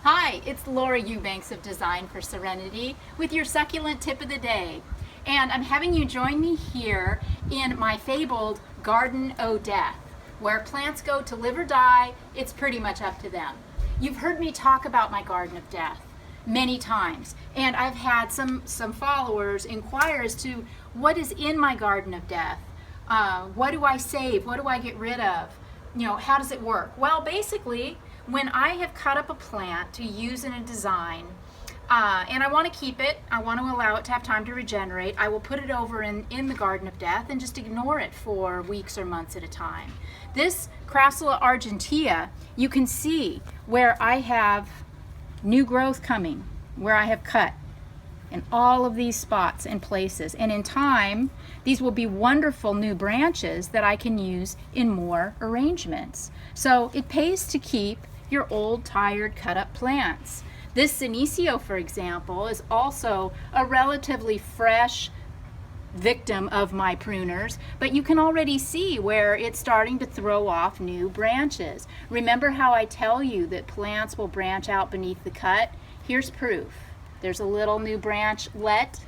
Hi, it's Laura Eubanks of Design for Serenity with your succulent tip of the day. And I'm having you join me here in my fabled Garden o' Death. Where plants go to live or die, it's pretty much up to them. You've heard me talk about my Garden of Death many times, and I've had some followers inquire as to what is in my Garden of Death. What do I save? What do I get rid of? How does it work? Well, basically, when I have cut up a plant to use in a design, and I want to keep it, I want to allow it to have time to regenerate, I will put it over in the Garden of Death and just ignore it for weeks or months at a time. This Crassula argentea, you can see where I have new growth coming, where I have cut in all of these spots and places. And in time, these will be wonderful new branches that I can use in more arrangements. So it pays to keep your old, tired, cut up plants. This Senecio, for example, is also a relatively fresh victim of my pruners, but you can already see where it's starting to throw off new branches. Remember how I tell you that plants will branch out beneath the cut? Here's proof. There's a little new branchlet.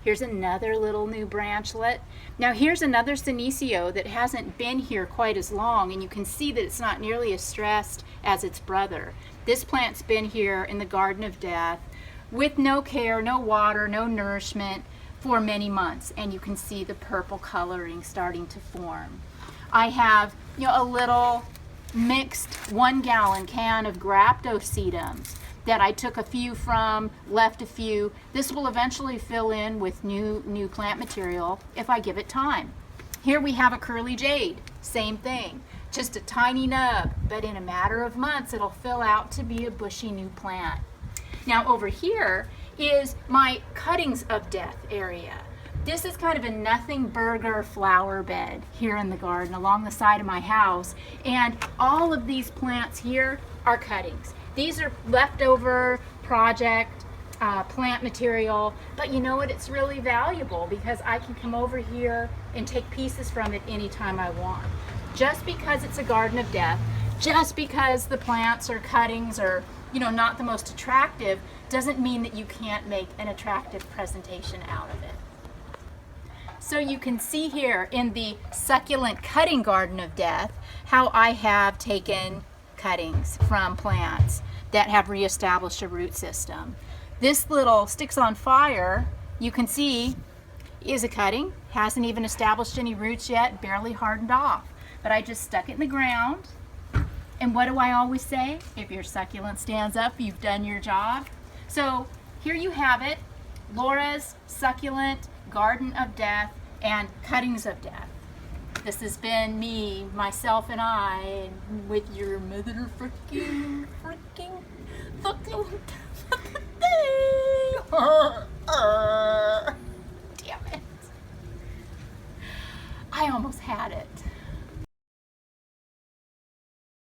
Here's another little new branchlet. Now here's another Senecio that hasn't been here quite as long, and you can see that it's not nearly as stressed as its brother. This plant's been here in the Garden of Death with no care, no water, no nourishment for many months, and you can see the purple coloring starting to form. I have a little mixed 1 gallon can of Graptosedums that I took a few from, left a few. This will eventually fill in with new plant material if I give it time. Here we have a curly jade, same thing, just a tiny nub, but in a matter of months it'll fill out to be a bushy new plant. Now over here is my cuttings of death area. This is kind of a nothing burger flower bed here in the garden along the side of my house, and all of these plants here are cuttings. These are leftover project plant material, but you know what? It's really valuable because I can come over here and take pieces from it anytime I want. Just because it's a Garden of Death, just because the plants or cuttings are not the most attractive, doesn't mean that you can't make an attractive presentation out of it. So you can see here in the succulent cutting Garden of Death how I have taken cuttings from plants that have reestablished a root system. This little sticks on fire, you can see, is a cutting, hasn't even established any roots yet, barely hardened off. But I just stuck it in the ground. And what do I always say? If your succulent stands up, you've done your job. So here you have it, Laura's Succulent Garden of Death and Cuttings of Death. This has been me, myself, and I, with your mother freaking damn it. I almost had it.